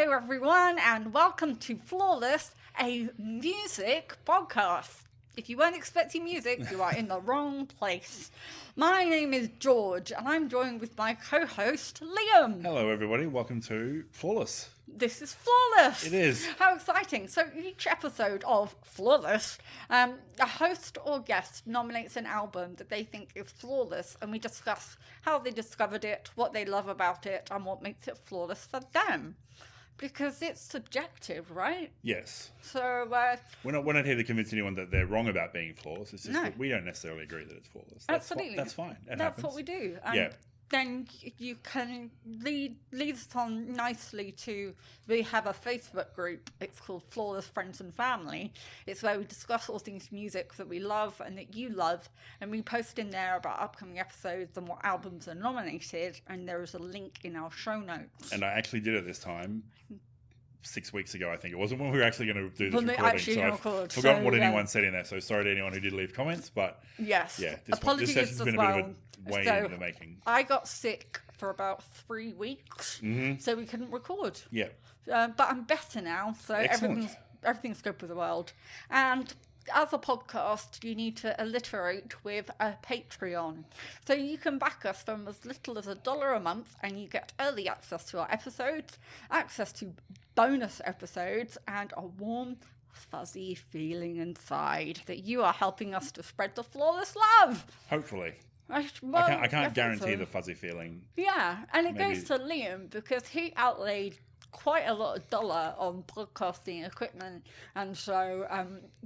Hello everyone and welcome to Flawless, a music podcast. If you weren't expecting music, you are in the wrong place. My name is George and I'm joined with my co-host Liam. Hello everybody, welcome to Flawless. This is Flawless. It is. How exciting. So each episode of Flawless, a host or guest nominates an album that they think is flawless, and we discuss how they discovered it, what they love about it, and what makes it flawless for them. Because it's subjective, right? Yes. So We're not here to convince anyone that they're wrong about being flawless. It's just that we don't necessarily agree that it's flawless. Absolutely. That's fine. That that's happens. what we do. Yeah. Then you can lead us on nicely to, we have a Facebook group. It's called Flawless Friends and Family. It's where we discuss all things music that we love and that you love. And we post in there about upcoming episodes and what albums are nominated. And there is a link in our show notes. And I actually did it this time 6 weeks ago, I think. It wasn't when we were actually going to do this recording. I've forgotten what anyone said in there. So sorry to anyone who did leave comments. But yes. Yeah, apologies this session's been a bit of a way in the making. I got sick for about 3 weeks, so we couldn't record. Yeah. But I'm better now, so everything's good with the world. And as a podcast, you need to alliterate with a Patreon. So you can back us from as little as $1 a month, and you get early access to our episodes, access to bonus episodes, and a warm, fuzzy feeling inside that you are helping us to spread the flawless love. Hopefully. I can't guarantee the fuzzy feeling. Yeah, and it goes to Liam because he outlaid quite a lot of dollar on podcasting equipment, and so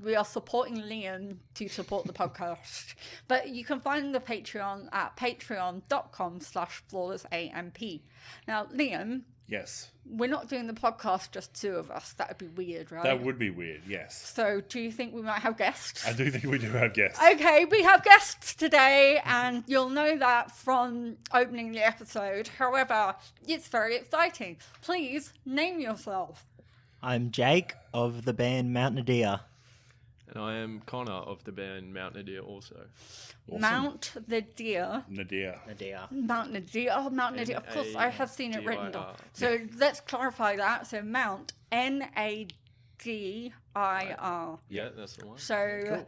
we are supporting Liam to support the podcast. But you can find the Patreon at patreon.com/flawlessamp. Now, Liam. Yes. We're not doing the podcast just two of us. That would be weird, right? That would be weird, yes. So do you think we might have guests? I do think we do have guests. Okay, we have guests today, and you'll know that from opening the episode. However, it's very exciting. Please name yourself. I'm Jake of the band Mt Nadir. And I am Connor of the band Mt Nadir also. Awesome. Mount Nadir. Mount Nadir. Oh, Mount Nadir. Of course, I have seen it written down. So let's clarify that. So Mount, Nadir. Yeah, that's the one. So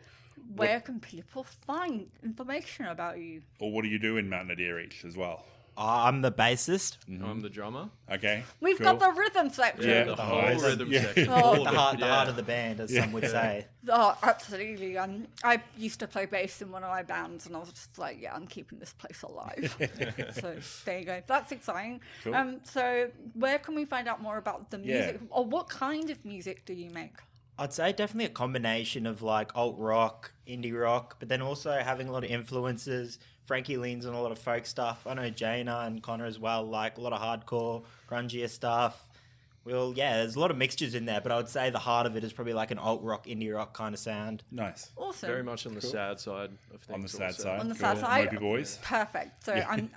where can people find information about you? Or what do you do in Mt Nadir each as well? I'm the bassist. Mm-hmm. I'm the drummer. Okay. We've got the rhythm section. Yeah, the whole rhythm section. The heart of the band, as some would say. Oh, absolutely. I used to play bass in one of my bands, and I was just like, yeah, I'm keeping this place alive. So there you go. That's exciting. Cool. So where can we find out more about the music? Or what kind of music do you make? I'd say definitely a combination of like alt rock, indie rock, but then also having a lot of influences. Frankie leans on a lot of folk stuff. I know Jaina and Connor as well, like a lot of hardcore, grungier stuff. There's a lot of mixtures in there, but I would say the heart of it is probably like an alt rock, indie rock kind of sound. Nice. Awesome. Very much on the sad side of things. On the sad side. On the sad side. Mopey boys. Perfect. So I'm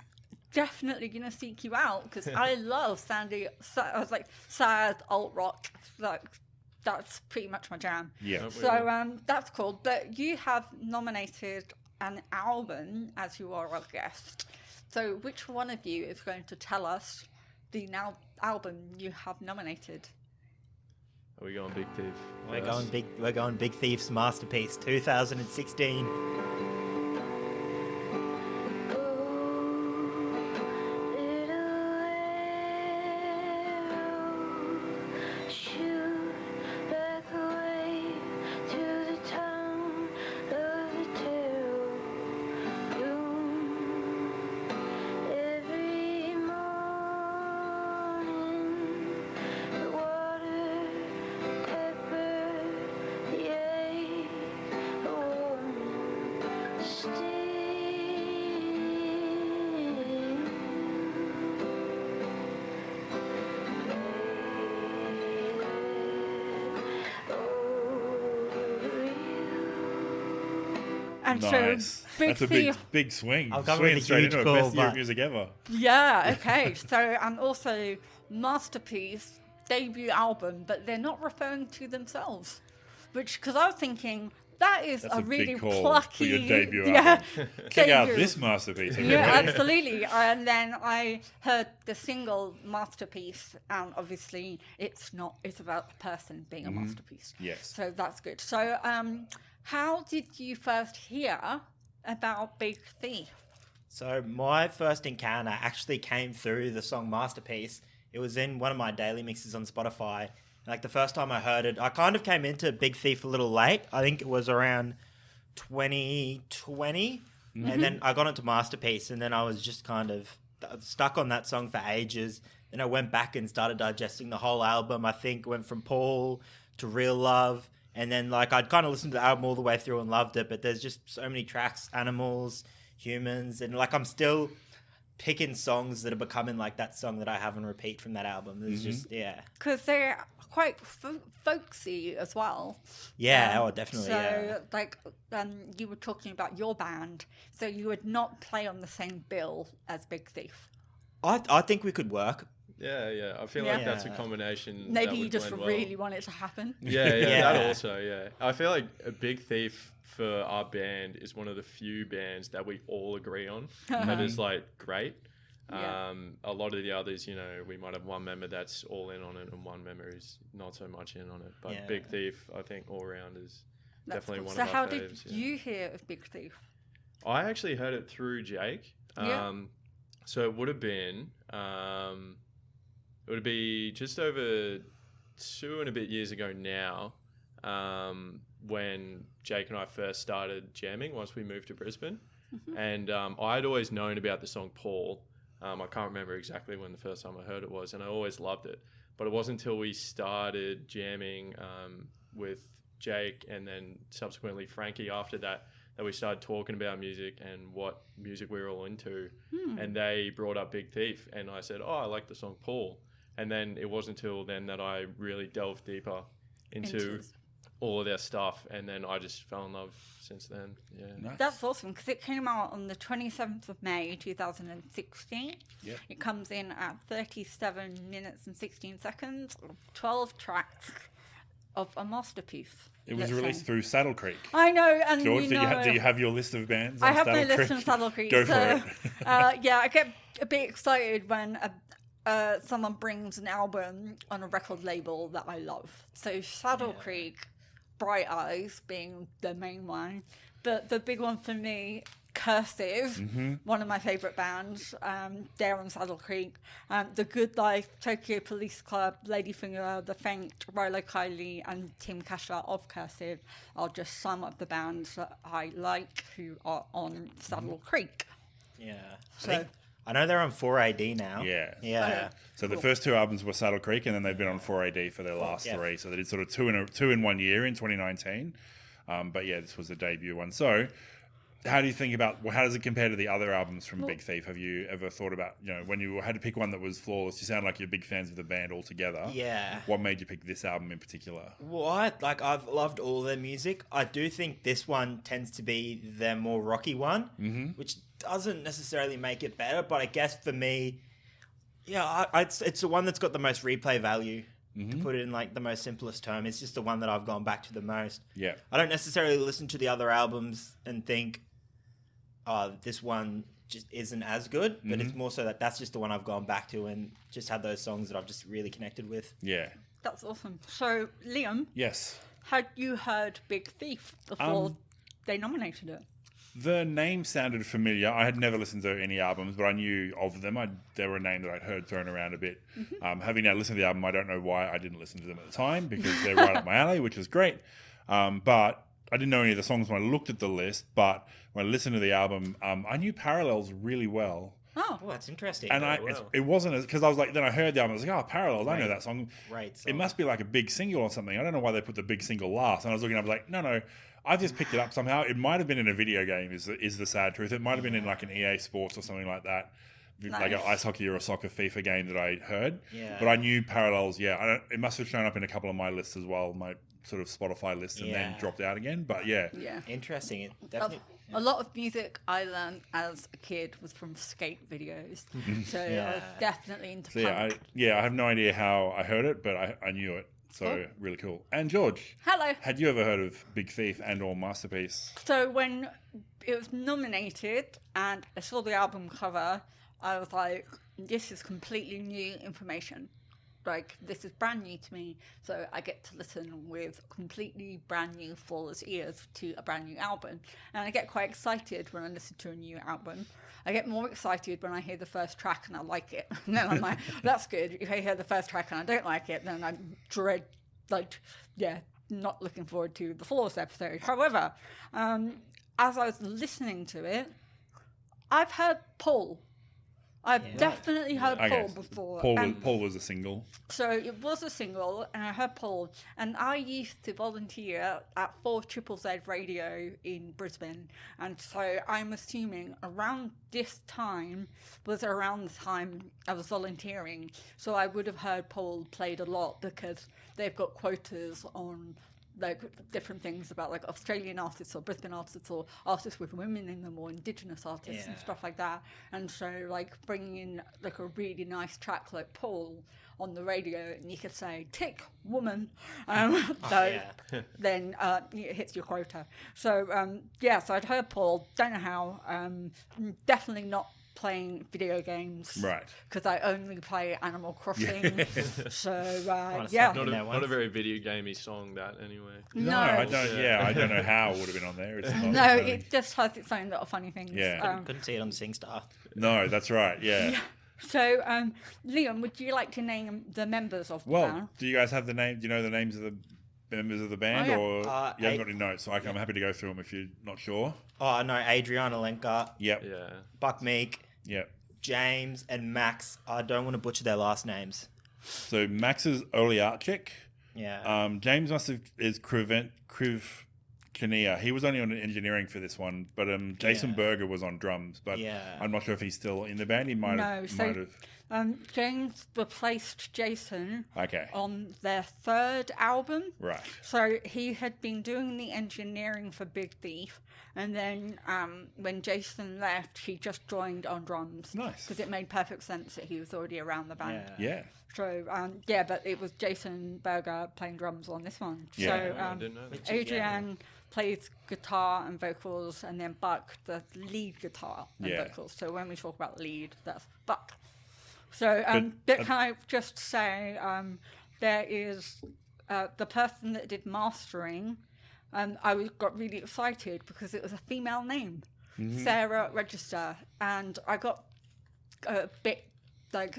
definitely going to seek you out because I love sad alt rock. That's pretty much my jam. Yeah. So that's cool. But you have nominated an album as you are a guest. So which one of you is going to tell us the album you have nominated? Are we going Big Thief? We're going Big Thief's Masterpiece 2016. And nice. That's a big swing. I'll go with a huge call, best year of music ever. Yeah, okay. So, and also masterpiece, debut album, but they're not referring to themselves. Which, because I was thinking That is That's a really big call plucky for your debut yeah, album. Check out this masterpiece. Yeah, absolutely. And then I heard the single Masterpiece, and obviously it's about a person being a masterpiece. Yes. So that's good. So how did you first hear about Big Thief? So my first encounter actually came through the song Masterpiece. It was in one of my daily mixes on Spotify. Like the first time I heard it, I kind of came into Big Thief a little late. I think it was around 2020. And then I got into Masterpiece, and then I was just kind of stuck on that song for ages. Then I went back and started digesting the whole album. I think went from Paul to Real Love. And then like I'd kind of listened to the album all the way through and loved it. But there's just so many tracks, Animals, Humans. And like I'm still picking songs that are becoming like that song that I have on repeat from that album. There's just, yeah. Because they're quite folksy as well. Yeah, definitely, So, like, you were talking about your band, so you would not play on the same bill as Big Thief. I think we could work. Yeah. I feel like that's a combination. Maybe you just really want it to happen. Yeah, that also, yeah. I feel like a Big Thief for our band is one of the few bands that we all agree on. That is like great. Yeah. A lot of the others, we might have one member that's all in on it and one member is not so much in on it. But Big Thief, I think all around is definitely one of our faves. So how did you hear of Big Thief? I actually heard it through Jake. So it would have been, just over 2 and a bit years ago now, when Jake and I first started jamming once we moved to Brisbane. And I'd always known about the song Paul. I can't remember exactly when the first time I heard it was, and I always loved it. But it wasn't until we started jamming with Jake and then subsequently Frankie after that we started talking about music and what music we were all into. And they brought up Big Thief, and I said, I like the song Paul. And then it wasn't until then that I really delved deeper into all of their stuff, and then I just fell in love since then. Yeah, Nice. That's awesome because it came out on the 27th of May 2016. Yeah. It comes in at 37 minutes and 16 seconds, 12 tracks of a masterpiece. It was released through Saddle Creek. I know, and George, do you have your list of bands? I have Saddle my list Creek? on Saddle Creek. Go for it. I get a bit excited when someone brings an album on a record label that I love. So Saddle Creek, Bright Eyes being the main one, but the big one for me, Cursive, one of my favourite bands, they're on Saddle Creek. The Good Life, Tokyo Police Club, Ladyfinger, The Faint, Rilo Kiley, and Tim Kasher of Cursive are just some of the bands that I like who are on Saddle Creek. Yeah. So I know they're on 4AD now. Yeah. Yeah. So the first 2 albums were Saddle Creek, and then they've been on 4AD for their last 3. So they did sort of 2 in 1 year in 2019. But yeah, this was the debut one. So how do you think about, how does it compare to the other albums from Big Thief? Have you ever thought about, when you had to pick one that was flawless, you sound like you're big fans of the band altogether. Yeah. What made you pick this album in particular? Well, I've loved all their music. I do think this one tends to be their more rocky one, which doesn't necessarily make it better, but I guess for me, it's the one that's got the most replay value. To put it in like the most simplest term, it's just the one that I've gone back to the most. Yeah. I don't necessarily listen to the other albums and think, this one just isn't as good, but it's more so that's just the one I've gone back to and just had those songs that I've just really connected with. Yeah. that's awesome. So, Liam, Yes. had you heard Big Thief before they nominated it? The name sounded familiar. I had never listened to any albums, but I knew of them. They were a name that I'd heard thrown around a bit. Having now listened to the album, I don't know why I didn't listen to them at the time, because they're right up my alley, which is great. But I didn't know any of the songs when I looked at the list. But when I listened to the album, I knew Parallels really well. Oh, that's interesting. And it wasn't because I was like, then I heard the album, I was like, Parallels, I know that song. Right. It must be like a big single or something. I don't know why they put the big single last. And I was looking, I was like, no, I just picked it up somehow. It might have been in a video game, is the sad truth. It might have been in like an EA Sports or something like that. Nice. Like an ice hockey or a soccer FIFA game that I heard. Yeah. But I knew Parallels, it must have shown up in a couple of my lists as well, my sort of Spotify list, and then dropped out again. But yeah. Interesting. It definitely... A lot of music I learned as a kid was from skate videos. So I was definitely into punk. I have no idea how I heard it, but I knew it. So really cool. And George, Hello. had you ever heard of Big Thief and or Masterpiece? So when it was nominated and I saw the album cover, I was like, this is completely new information. Like, this is brand new to me, so I get to listen with completely brand new, flawless ears to a brand new album. And I get quite excited when I listen to a new album. I get more excited when I hear the first track and I like it. And then I'm like, that's good. If I hear the first track and I don't like it, then I dread, not looking forward to the flawless episode. However, as I was listening to it, I've heard Paul. I've definitely heard Paul before. Paul was a single. So it was a single, and I heard Paul. And I used to volunteer at 4ZZZ Radio in Brisbane. And so I'm assuming around this time was around the time I was volunteering. So I would have heard Paul played a lot because they've got quotas on like different things about like Australian artists or Brisbane artists or artists with women in them or Indigenous artists and stuff like that. And so like bringing in like a really nice track like Paul on the radio and you could say tick woman, then it hits your quota. So so I'd heard Paul, don't know how, definitely not playing video games, right? Because I only play Animal Crossing. So not a very video gamey song that anyway. No, I don't. Yeah, I don't know how it would have been on there. It's not no, it just has its own little funny things. Yeah, couldn't see it on SingStar. No, that's right. Yeah. So, Liam, would you like to name the members of the band? Do you guys have the name? Do you know the names of the members of the band, or you haven't got any notes? So I'm happy to go through them if you're not sure. Oh no, Adrianne Lenker. Yep. Yeah. Buck Meek. Yep. James and Max. I don't want to butcher their last names. So Max is Oliarchik. Yeah. James is Krivkania. He was only on engineering for this one, but Jason Berger was on drums. But I'm not sure if he's still in the band. He might have. James replaced Jason Okay. on their third album. Right. So he had been doing the engineering for Big Thief, and then when Jason left, he just joined on drums. Nice. Because it made perfect sense that he was already around the band. Yeah. So, but it was Jason Berger playing drums on this one. Yeah. So, I didn't know that. Adrianne plays guitar and vocals, and then Buck the lead guitar and vocals. So when we talk about lead, that's Buck. So, but can I just say, there is the person that did mastering. I got really excited because it was a female name, Sarah Register, and I got a bit like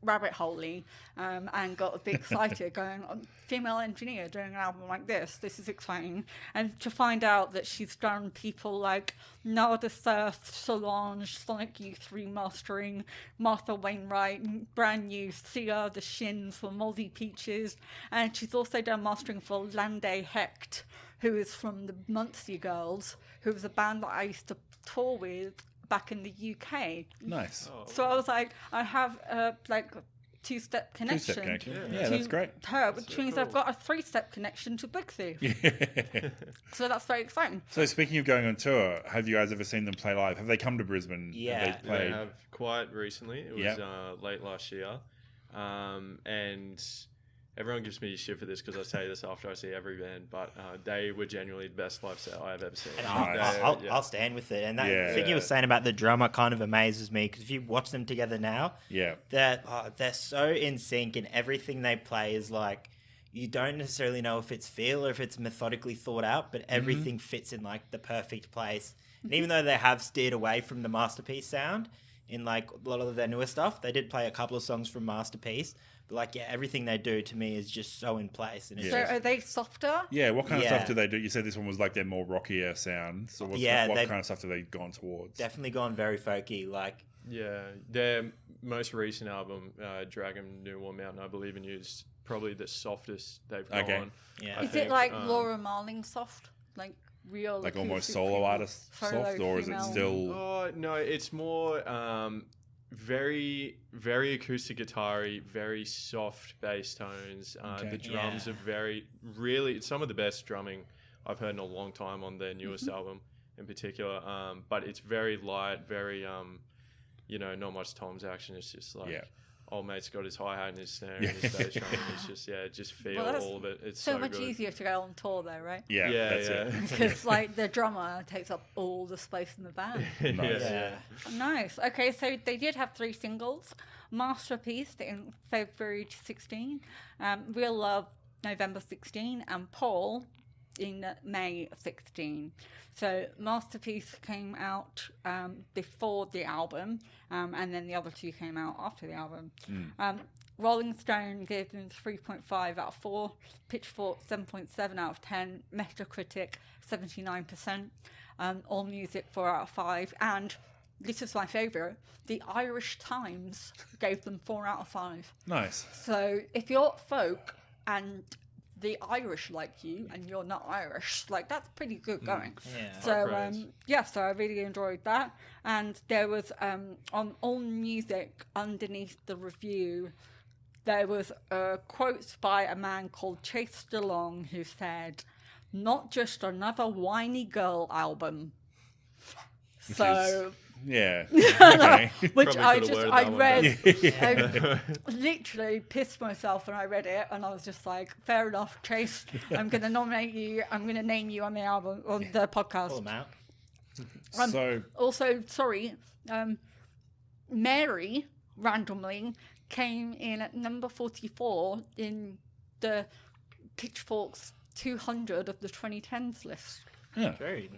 rabbit holey and got a bit excited going, female engineer doing an album like this is exciting. And to find out that she's done people like Nada Surf, Solange, Sonic Youth remastering, Martha Wainwright, brand new Sia, The Shins for Moldy Peaches, and she's also done mastering for Lande Hecht, who is from the Muncie Girls, who was a band that I used to tour with back in the UK. Nice. So I was like, I have like a two-step connection. Two-step connection. to Yeah, that's great. Her, which means I've got a three-step connection to Big Thief. So that's very exciting. So speaking of going on tour, have you guys ever seen them play live? Have they come to Brisbane? Yeah. Have they played? They have quite recently. It was late last year. And everyone gives me shit for this because I say this after I see every band, but they were genuinely the best live set I have ever seen. And I'll stand with it. And that thing you were saying about the drummer kind of amazes me because if you watch them together now, they're so in sync and everything they play is like, you don't necessarily know if it's feel or if it's methodically thought out, but everything fits in like the perfect place. And even though they have steered away from the Masterpiece sound in like a lot of their newer stuff, they did play a couple of songs from Masterpiece. But like, everything they do to me is just so in place. And it's So are they softer? Yeah, what kind of stuff do they do? You said this one was like their more rockier sound. So what kind of stuff have they gone towards? Definitely gone very folky. Like, their most recent album, Dragon New War Mountain, I Believe in You, is probably the softest they've gone. Yeah. Is it like Laura Marling soft? Like real? Like almost solo artist soft? Or is it still... Oh, no, it's more... very, very acoustic guitar-y, very soft bass tones. The drums are really some of the best drumming I've heard in a long time on their newest album in particular. But it's very light, very, not much Tom's action. It's just like old mate's got his hi-hat and his snare and his bass drum. It's just feel Well, that's all of it. It's so so much good. easier to go on tour though, right? Yeah, that's it. Because like the drummer takes up all the space in the band. Nice. Yeah. Nice. Okay, so they did have 3 singles. Masterpiece in February 16, Real Love November 16, and Paul in May 16. So Masterpiece came out before the album, and then the other 2 came out after the album. Rolling Stone gave them 3.5 out of 4, Pitchfork 7.7 out of 10, Metacritic 79%, AllMusic 4 out of 5, and this is my favourite, the Irish Times gave them 4 out of 5. Nice. So if you're folk and the Irish like you and you're not Irish, like that's pretty good going. Yeah. So so I really enjoyed that. And there was on AllMusic underneath the review, there was a quote by a man called Chase DeLong who said, "Not just another whiny girl album." So Yeah. Okay. which Probably could've worded that one I literally pissed myself when I read it, and I was just like, fair enough, Chase, I'm going to nominate you, I'm going to name you on the album, on the podcast. Pull them out. So Also, sorry, Mary randomly came in at number 44 in the Pitchfork's 200 of the 2010s list, Very.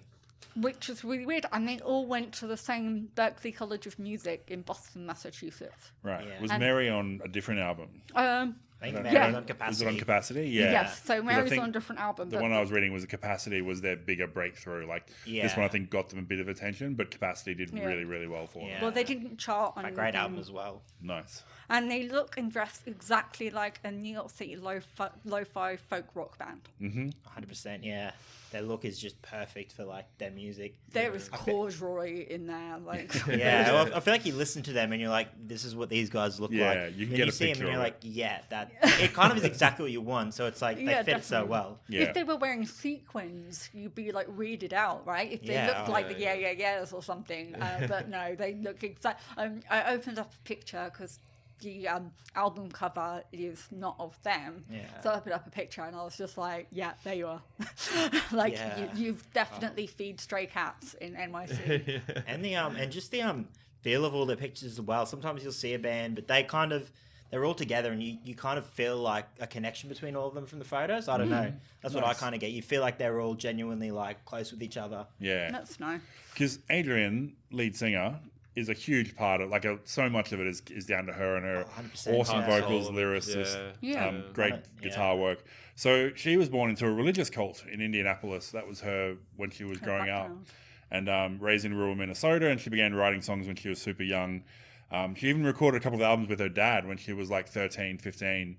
which is really weird. And they all went to the same Berklee College of Music in Boston, Massachusetts. right, Yeah. was And- Mary on a different album? I think Yeah. Mary's Yeah. on Capacity. Was it on Capacity? Yeah. Yes, so Mary's think on a different album. The but one I was reading was the Capacity was their bigger breakthrough. Like this Yeah. one, I think got them a bit of attention, but Capacity did Yeah. really, really well for Yeah. them. well, they didn't chart on A great anything. album as well. Nice. And they look and dress exactly like a New York City lo-fi folk rock band. 100%, yeah. Their look is just perfect for like their music. There is corduroy in there, like Yeah, well, I feel like you listen to them and you're like, this is what these guys look Yeah, like. you can Then get you a see them picture and you're of like, yeah, that it kind of is exactly what you want. So it's like they Yeah, fit so definitely. well. Yeah. If they were wearing sequins, you'd be like weirded out, right? If they Yeah, looked like yeah, the Yeah Yeahs or something, but no, they look exact. I opened up a picture because the album cover is not of them, Yeah. so I opened up a picture and I was just like, yeah, there you are. Like Yeah. you've definitely feed stray cats in NYC. And the and just the feel of all the pictures as well. Sometimes you'll see a band, but they're all together and you kind of feel like a connection between all of them from the photos. I don't know. That's what I Nice. kind of get. You feel like they're all genuinely like close with each other. Yeah. That's nice. Because Adrianne, lead singer, is a huge part of so much of it is down to her and her 100%, awesome yeah. vocals, lyricist, Yeah. great Yeah. guitar work. So she was born into a religious cult in Indianapolis. That was her when she was growing up, and raised in rural Minnesota. And she began writing songs when she was super young. She even recorded a couple of albums with her dad when she was like 13, 15,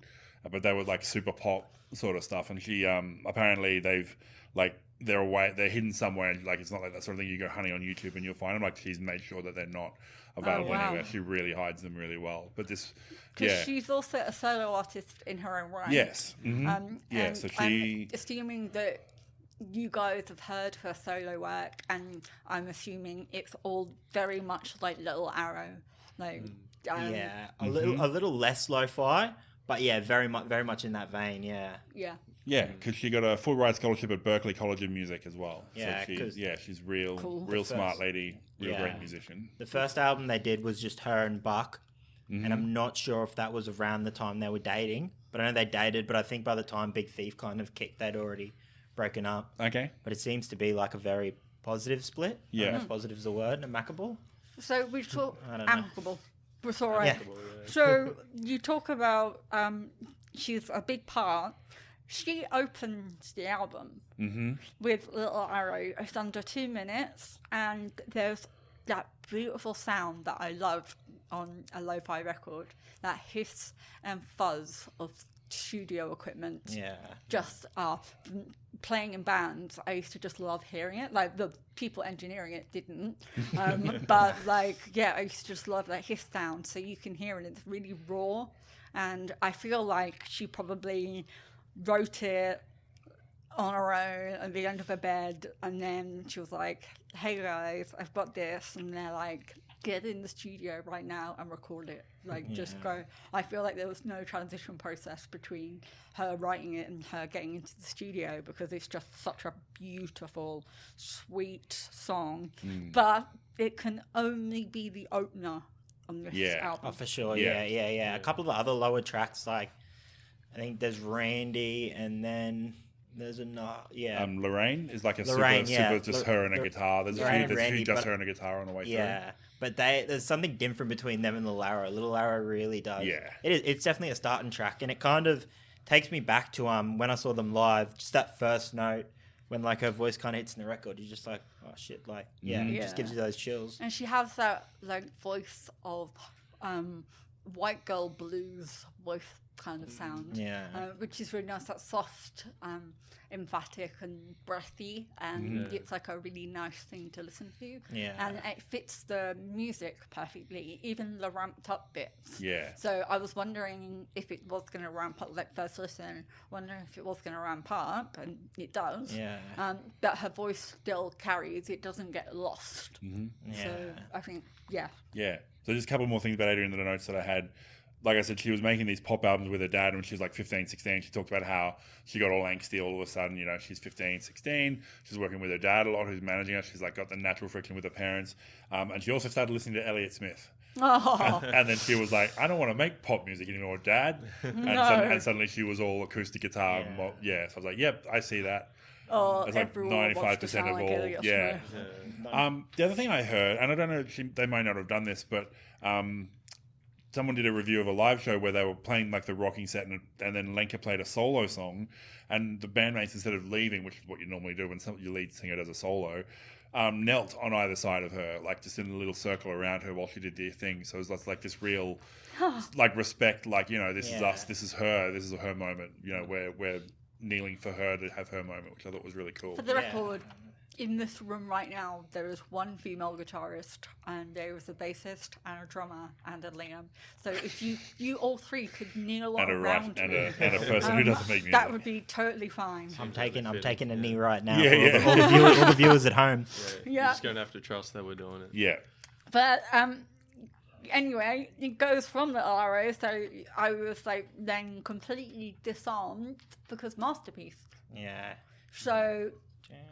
but they were like super pop sort of stuff. And she apparently they're hidden somewhere. Like it's not like that sort of thing. You go hunting on YouTube and you'll find them. Like she's made sure that they're not available wow. anywhere. She really hides them really well. But this, Because yeah, she's also a solo artist in her own right. yes, mhm. yeah. And So I'm she, assuming that you guys have heard her solo work, and I'm assuming it's all very much like Little Arrow, like Yeah, a little less lo-fi, but yeah, very much in that vein. Yeah. yeah, because she got a full ride scholarship at Berklee College of Music as well. Yeah, so 'cause she's real Cool. smart lady, real Yeah. great musician. The first album they did was just her and Buck, and I'm not sure if that was around the time they were dating, but I know they dated. But I think by the time Big Thief kind of kicked, they'd already broken up. Okay, But it seems to be like a very positive split. I don't Yeah. know if positive is a word, amicable. So we talk I don't know. amicable. It's all right. Yeah. So you talk about she's a big part. She opens the album with Little Arrow. It's under 2 minutes, and there's that beautiful sound that I love on a lo-fi record, that hiss and fuzz of studio equipment. Yeah. Just playing in bands, I used to just love hearing it. Like the people engineering it didn't, but like I used to just love that hiss sound. So you can hear it; it's really raw, and I feel like she probably wrote it on her own at the end of her bed, and then she was like, "Hey guys, I've got this," and they're like, get in the studio right now and record it. Like, just go. I feel like there was no transition process between her writing it and her getting into the studio, because it's just such a beautiful, sweet song. But it can only be the opener on this album. Oh, for sure. Yeah. Yeah. A couple of the other lower tracks, like, I think there's Randy, and then there's another. Lorraine is like a Lorraine, super just her and a guitar. There's Lorraine a and few Randy, just but- her and a guitar on the way through. Yeah, but there's something different between them and Little Arrow. Little Arrow really does. Yeah. It's definitely a starting track, and it kind of takes me back to when I saw them live. Just that first note, when like her voice kind of hits in the record, you're just like, oh shit, like it just gives you those chills. And she has that like voice of white girl blues voice kind of sound, which is really nice. That soft, emphatic and breathy, and it's like a really nice thing to listen to. And it fits the music perfectly, even the ramped up bits. So I was wondering if it was going to ramp up, like first listen, wondering if it was going to ramp up, and it does. But her voice still carries; it doesn't get lost. So I think, So just a couple more things about Adrianne, the notes that I had. Like I said, she was making these pop albums with her dad when she was like 15, 16. She talked about how she got all angsty all of a sudden. You know, she's 15, 16. She's working with her dad a lot, who's managing her. She's like got the natural friction with her parents. And she also started listening to Elliott Smith. And then she was like, I don't want to make pop music anymore, Dad. And suddenly she was all acoustic guitar. So I was like, yep, I see that. That's like 95% of all. The other thing I heard, and I don't know, they might not have done this, but someone did a review of a live show where they were playing like the rocking set, and then Lenker played a solo song, and the bandmates, instead of leaving, which is what you normally do when your lead singer does a solo, knelt on either side of her, like just in a little circle around her while she did their thing. So it was like this real like respect, like, you know, this is us, this is her moment, you know, we're kneeling for her to have her moment, which I thought was really cool. For the record, in this room right now, there is one female guitarist, and there is a bassist and a drummer and a Liam. So if you all three could kneel around and a person who doesn't make music, that would be totally fine. I'm taking a knee right now. Yeah, all the viewers at home. You're just going to have to trust that we're doing it. Yeah. But anyway, it goes from the RO, so I was like then completely disarmed because Masterpiece. Yeah. So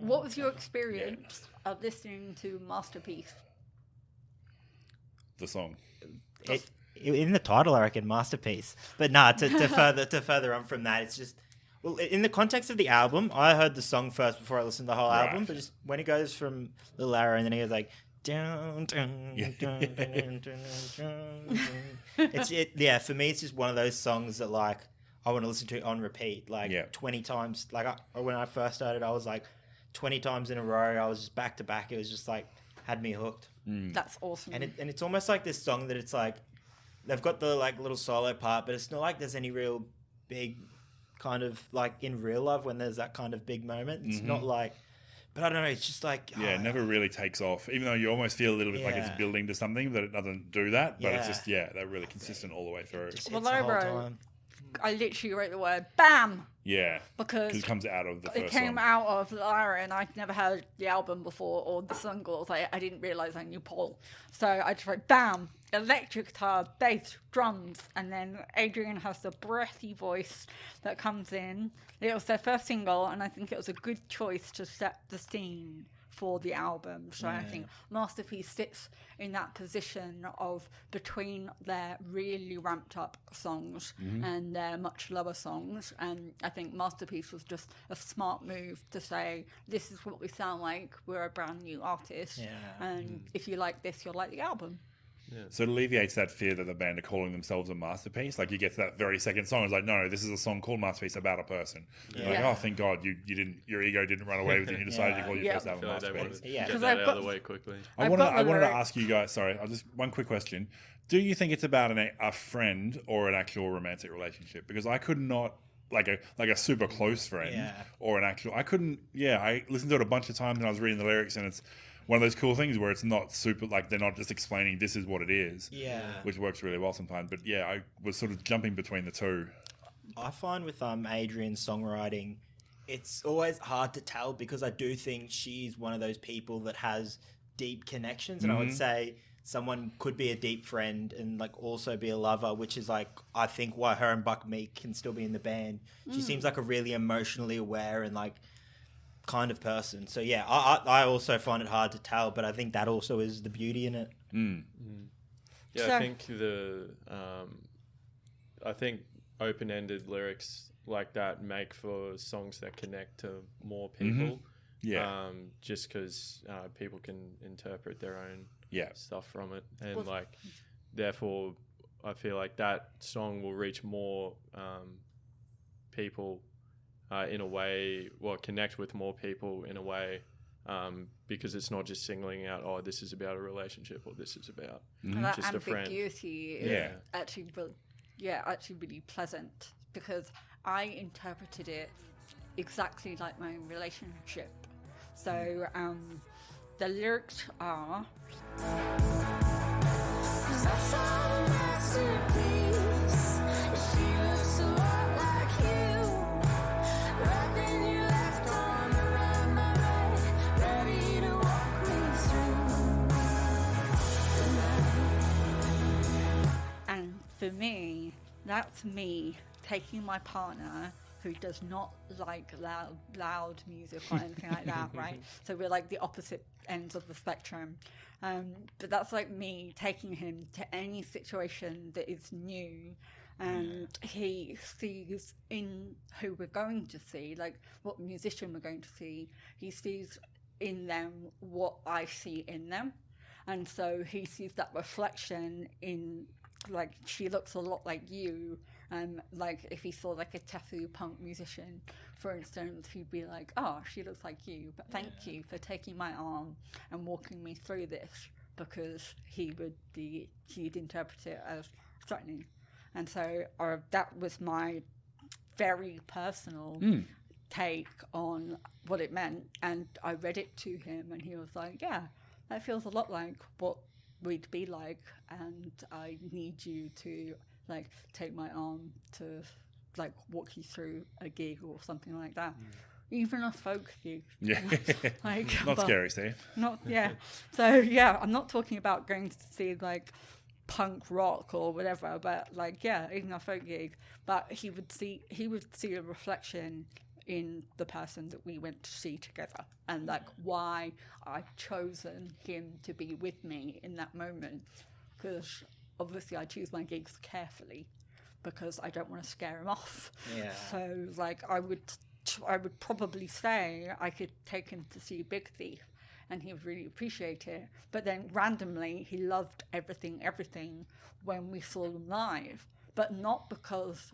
what was your experience of listening to Masterpiece? The song. In the title, I reckon Masterpiece. But nah, to further on from that, it's just, well, in the context of the album, I heard the song first before I listened to the whole album. But just when it goes from Little Arrow and then he goes like, dun, dun, dun, dun, dun, dun, dun. For me, it's just one of those songs that like I want to listen to on repeat, like 20 times. Like when I first started, I was like 20 times in a row. I was just back to back. It was just like had me hooked. That's awesome. And it's almost like this song that it's like they've got the like little solo part, but it's not like there's any real big kind of like in real life when there's that kind of big moment. It's not like, but I don't know. It's just like it never really takes off, even though you almost feel a little bit like it's building to something, that it doesn't do that. But it's just they're really consistent all the way through. I literally wrote the word "bam." Yeah, because it comes out of the first It came one. out of Lyra, and I'd never heard the album before or the singles. I didn't realise I knew Paul, so I just wrote "bam," electric guitar, bass, drums, and then Adrianne has the breathy voice that comes in. It was their first single, and I think it was a good choice to set the scene for the album. So I think Masterpiece sits in that position of between their really ramped up songs and their much lower songs, and I think Masterpiece was just a smart move to say, this is what we sound like, we're a brand new artist, and if you like this, you'll like the album. Yeah. So it alleviates that fear that the band are calling themselves a masterpiece. Like you get to that very second song, it's like, no, this is a song called Masterpiece about a person. You're like, oh, thank God you didn't, your ego didn't run away with you. You decided to call your first album Masterpiece. Get that out of the way quickly. I wanted to ask you guys. Sorry, just one quick question. Do you think it's about a friend or an actual romantic relationship? Because I could not. Like a super close friend or an actual. I couldn't. Yeah, I listened to it a bunch of times and I was reading the lyrics, and it's one of those cool things where it's not super, like they're not just explaining this is what it is, which works really well sometimes. But yeah, I was sort of jumping between the two. I find with Adrianne's songwriting, it's always hard to tell because I do think she's one of those people that has deep connections, and I would say someone could be a deep friend and like also be a lover, which is like I think why her and Buck Meek can still be in the band. She seems like a really emotionally aware and like kind of person. So yeah, I also find it hard to tell, but I think that also is the beauty in it. Yeah, So- I think open-ended lyrics like that make for songs that connect to more people. Yeah. Just because people can interpret their own stuff from it, and Well- like therefore, I feel like that song will reach more people in a way, connect with more people in a way, because it's not just singling out, oh, this is about a relationship or this is about And that just a friend. ambiguity is Yeah. actually really pleasant, because I interpreted it exactly like my own relationship. So the lyrics are, Cause I saw a masterpiece. She looks a lot like you. Right then your left arm around my right, ready to walk me through. and for me, that's me taking my partner who does not like loud music or anything like that, right? So we're like the opposite ends of the spectrum. But that's like me taking him to any situation that is new, and he sees in who we're going to see, like what musician we're going to see, he sees in them what I see in them. And so he sees that reflection in, like, she looks a lot like you. Like if he saw like a tattoo punk musician, for instance, he'd be like, oh, she looks like you, but thank you for taking my arm and walking me through this, because he'd interpret it as threatening. And so that was my very personal take on what it meant. And I read it to him and he was like, yeah, that feels a lot like what we'd be like, and I need you to like take my arm to like walk you through a gig or something like that. Even a folk gig. Yeah. Like, Not but scary, Steve. Not, yeah. So yeah, I'm not talking about going to see like punk rock or whatever, but like, yeah, even a folk gig. But he would see a reflection in the person that we went to see together, and like why I've chosen him to be with me in that moment, because obviously I choose my gigs carefully because I don't want to scare him off. Yeah. So like I would probably say I could take him to see Big Thief and he would really appreciate it. But then randomly he loved everything when we saw them live, but not because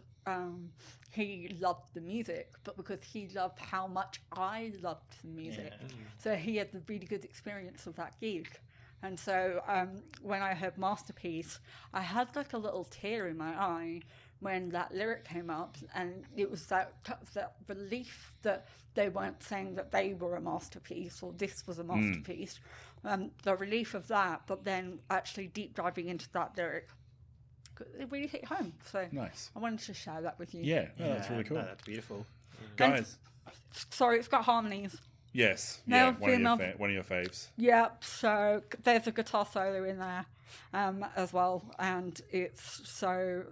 he loved the music, but because he loved how much I loved the music. Yeah. So he had the really good experience of that gig. And so when I heard Masterpiece, I had like a little tear in my eye when that lyric came up, and it was that relief that they weren't saying that they were a masterpiece or this was a masterpiece. The relief of that, but then actually deep diving into that lyric, it really hit home. So Nice. I wanted to share that with you. Yeah, no, that's really cool. No, that's beautiful. Guys, Sorry, it's got harmonies. yes. Male, Yeah, female. one of your faves. Yep, so there's a guitar solo in there as well, and it's so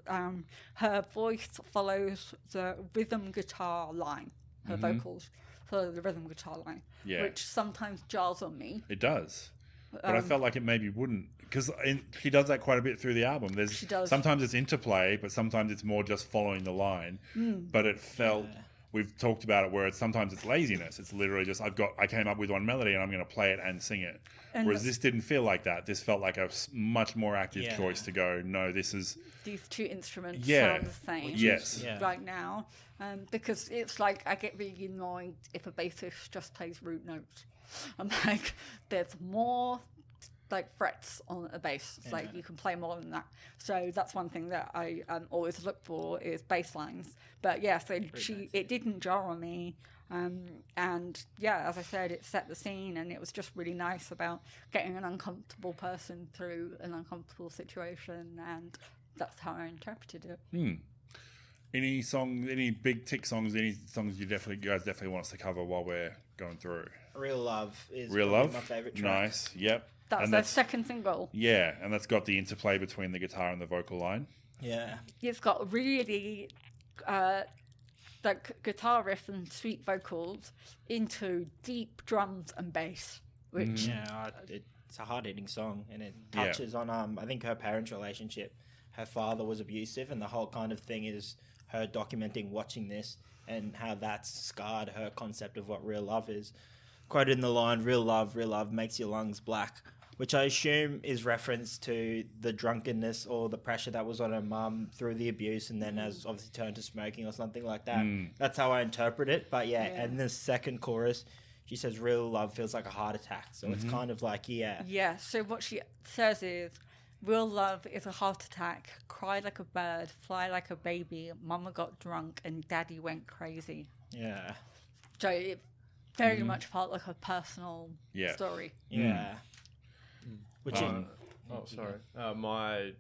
her voice follows the rhythm guitar line, her vocals follow the rhythm guitar line, Yeah. which sometimes jars on me. It does. But I felt like it maybe wouldn't, because she does that quite a bit through the album. She does. Sometimes it's interplay, but sometimes it's more just following the line. But it felt, we've talked about it, where sometimes it's laziness. It's literally just, I came up with one melody and I'm going to play it and sing it. And Whereas this didn't feel like that. This felt like a much more active Yeah. choice to go, no, this is, These two instruments Yeah. sound the same Yes. Yeah. right now, because it's like I get really annoyed if a bassist just plays root notes. I'm like, there's more like frets on a bass. It's like you can play more than that. So that's one thing that I always look for is bass lines. But yeah, so it didn't jar on me. And yeah, as I said, it set the scene, and it was just really nice about getting an uncomfortable person through an uncomfortable situation, and that's how I interpreted it. any song, any big tick songs, any songs you guys definitely want us to cover while we're going through. Real Love is Real probably Love? my favourite track. Nice. Yep. That's And their that's- second single. Yeah, and that's got the interplay between the guitar and the vocal line. Yeah. It's got really like guitar riff and sweet vocals into deep drums and bass, which Yeah, it's a hard-hitting song, and it Yeah. touches on I think her parents' relationship. Her father was abusive, and the whole kind of thing is her documenting watching this and how that's scarred her concept of what real love is. Quoted in the line, real love makes your lungs black," which I assume is reference to the drunkenness or the pressure that was on her mum through the abuse, and then has obviously turned to smoking or something like that. That's how I interpret it. But yeah, and the second chorus, she says, "Real love feels like a heart attack." So it's kind of like, yeah. So what she says is, real love is a heart attack. Cry like a bird, fly like a baby. Mama got drunk and daddy went crazy. yeah, So it very much felt like a personal Yeah. story. yeah. Which Oh, sorry. My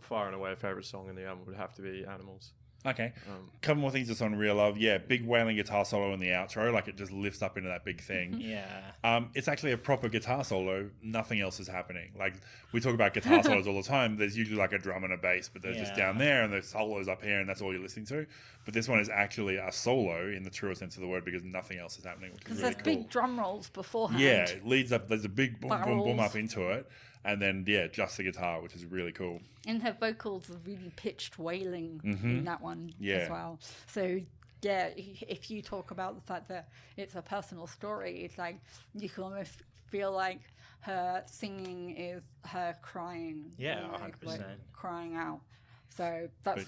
far and away favorite song in the album would have to be "Animals." Okay. Couple more things just on Real Love. Yeah, big wailing guitar solo in the outro. Like, it just lifts up into that big thing. yeah, It's actually a proper guitar solo. Nothing else is happening. Like, we talk about guitar solos all the time. There's usually like a drum and a bass, but they're just Yeah. down there, and there's solos up here, and that's all you're listening to. But this one is actually a solo in the truest sense of the word, because nothing else is happening, which is Because really there's cool. big drum rolls beforehand. Yeah, it leads up. There's a big boom, boom, boom Barrels. up into it, and then just the guitar, which is really cool. And her vocals are really pitched wailing in that one Yeah. as well. So, yeah, if you talk about the fact that it's a personal story, it's like you can almost feel like her singing is her crying. Yeah, or, like, 100%. crying out. So that's,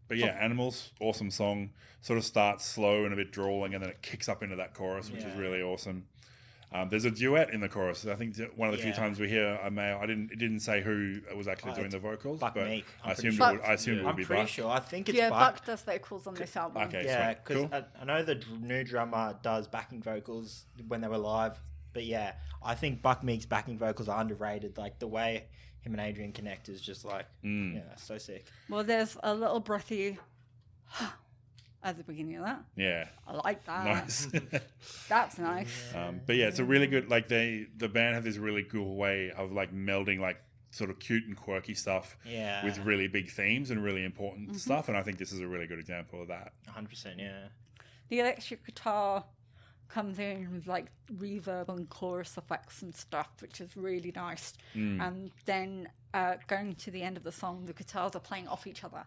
But yeah, Animals, awesome song. Sort of starts slow and a bit drawling, and then it kicks up into that chorus, which is Yeah. really awesome. There's a duet in the chorus. I think one of the few Yeah. times we hear a male. It didn't say who was actually doing the vocals, Buck but Meek, I'm I pretty assumed sure. it would. I assumed it would I'm be pretty Buck. sure. I think it's yeah, Buck. Buck does vocals on this album. Okay, Yeah, sweet. because Cool. I know the new drummer does backing vocals when they were live, but yeah, I think Buck Meek's backing vocals are underrated. Like the way him and Adrian connect is just like, yeah, so sick. Well, there's a little breathy at the beginning of that. Yeah, I like that. nice. That's nice. But yeah, it's a really good. Like the band have this really cool way of like melding like sort of cute and quirky stuff Yeah, with really big themes and really important stuff, and I think this is a really good example of that. 100%. Yeah, The electric guitar comes in with like reverb and chorus effects and stuff, which is really nice. And then going to the end of the song, the guitars are playing off each other,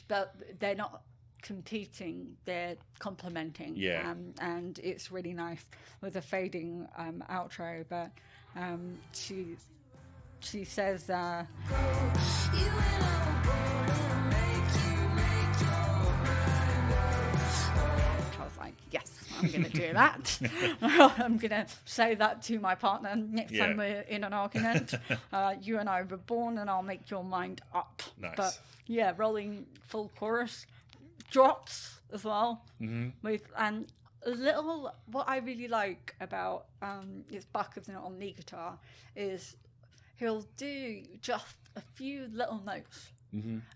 but they're not competing, they're complementing. Yeah. And it's really nice with a fading outro. But she says, You and I were born to make your mind up. I was like, yes, I'm going to do that. I'm going to say that to my partner next time we're in an argument. You and I were born, and I'll make your mind up. Nice. But yeah, rolling full chorus, drops as well. With and a little, what I really like about it's Buck, isn't it, on lead guitar, is he'll do just a few little notes,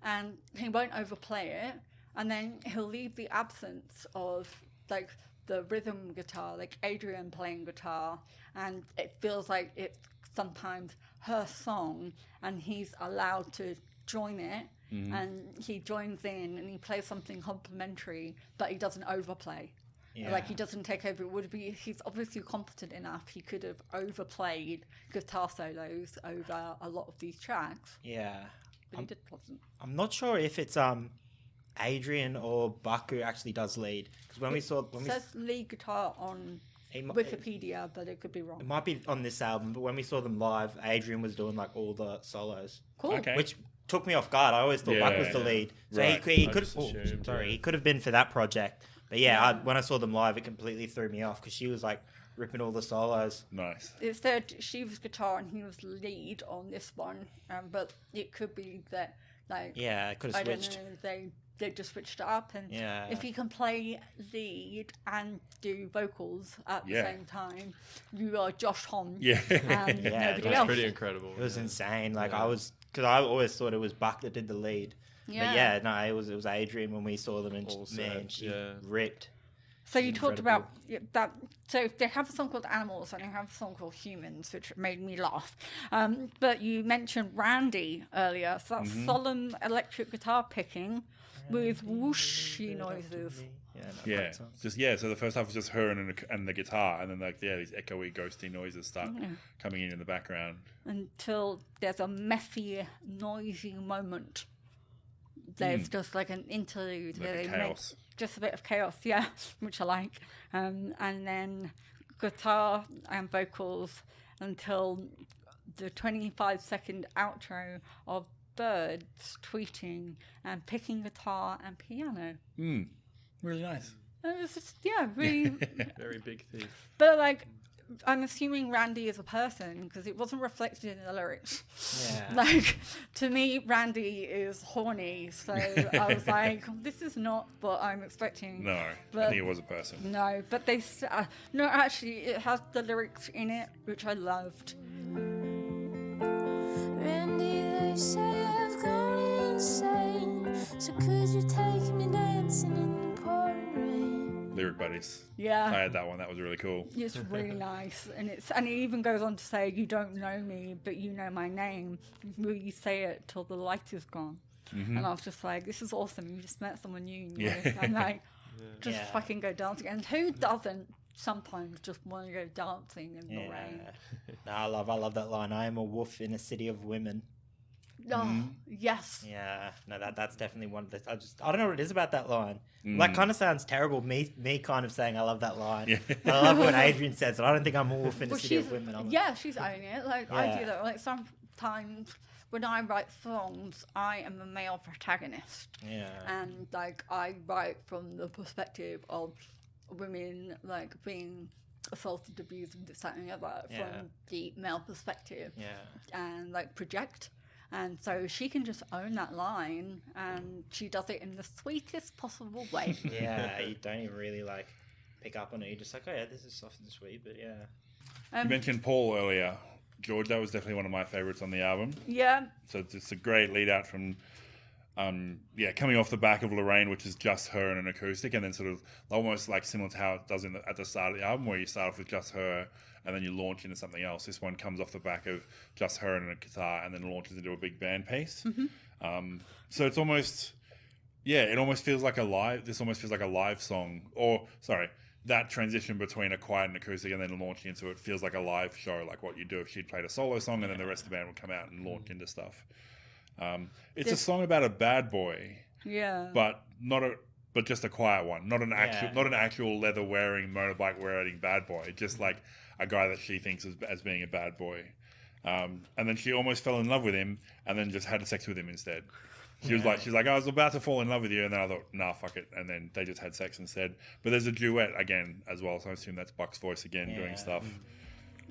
and he won't overplay it. And then he'll leave the absence of like the rhythm guitar, like Adrian playing guitar, and it feels like it's sometimes her song, and he's allowed to join it, and he joins in and he plays something complimentary, but he doesn't overplay. Yeah. Like he doesn't take over. It would be, he's obviously competent enough. He could have overplayed guitar solos over a lot of these tracks, yeah. but he wasn't. I'm not sure if it's Adrian or Buck who actually does lead, because when we It says lead guitar on It Wikipedia, but it could be wrong. might be on this album, but when we saw them live, Adrian was doing like all the solos, Cool. Okay. which took me off guard. I always thought Buck was the Yeah. lead, so Right. he I could. just assumed, yeah. He could have been for that project, but yeah, when I saw them live, it completely threw me off because she was like ripping all the solos. Nice. It said she was guitar and he was lead on this one, but it could be that, like, Yeah, it could I have don't switched. know, they just switched it up. And Yeah. if you can play lead and do vocals at the Yeah. same time, you are Josh Hom. Yeah. And Yeah, nobody that's else. Pretty incredible. It was yeah. insane. Like Yeah. I was, because I always thought it was Buck that did the lead. Yeah. But yeah, no, it was Adrian when we saw them, and All man, set, she yeah. ripped. So you talked incredible. about that. So they have a song called Animals and they have a song called Humans, which made me laugh. But you mentioned Randy earlier. So that's solemn electric guitar picking with whooshy noises. Yeah, so the first half was just her and the guitar, and then these echoey, ghosty noises start coming in the background Until there's a messy, noisy moment. There's just like an interlude. Like where a they chaos. make just a bit of chaos, yeah, which I like. And then guitar and vocals until the 25-second outro of birds tweeting and picking guitar and piano. Really nice. And it was just, really. Very big thief. But like, I'm assuming Randy is a person because it wasn't reflected in the lyrics. Yeah. Like, to me, Randy is horny. So I was like, this is not what I'm expecting. No, I But- think it was a person. No, but no, actually, it has the lyrics in it, which I loved. Randy, they say I've gone insane. So could you take me dancing in the pouring rain? Lyric buddies. Yeah. I had that one. That was really cool. It's really nice, and it even goes on to say, "You don't know me, but you know my name. Will you say it till the light is gone?" And I was just like, "This is awesome. You just met someone new." I'm like, just Yeah. fucking go dancing. And who doesn't sometimes just want to go dancing in the rain? No, I love that line. I am a wolf in a city of women. Oh, yes. Yeah, no, that's definitely one of the. I don't know what it is about that line. Like, kind of sounds terrible. Me kind of saying I love that line. Yeah. I love when Adrian says it. I don't think I'm a wolf in a Well, city of women. I'm she's owning it. Like I do Yeah. that. Like sometimes when I write songs, I am a male protagonist. Yeah. And like I write from the perspective of women like being assaulted, abused, and this, that, and the other Yeah. from the male perspective, Yeah. and like project. And so she can just own that line, and she does it in the sweetest possible way. Yeah, you don't even really like pick up on it. You're just like, oh yeah, this is soft and sweet, but yeah. You mentioned Paul earlier. George, that was definitely one of my favourites on the album. Yeah, So it's a great lead out from, coming off the back of Lorraine, which is just her and an acoustic, and then sort of almost like similar to how it does at the start of the album, where you start off with just her and then you launch into something else. This one comes off the back of just her and a guitar, and then launches into a big band piece. So it's almost, it almost feels like this almost feels like a live song, that transition between a quiet and acoustic and then launching into it feels like a live show, like what you do if she'd played a solo song and then the rest of the band would come out and launch into stuff. It's a song about a bad boy, yeah. but just a quiet one, not an actual leather wearing, motorbike wearing bad boy, just like a guy that she thinks as being a bad boy. And then she almost fell in love with him and then just had sex with him instead. She's like, I was about to fall in love with you, and then I thought, nah, fuck it, and then they just had sex instead. But there's a duet again as well, so I assume that's Buck's voice again doing stuff.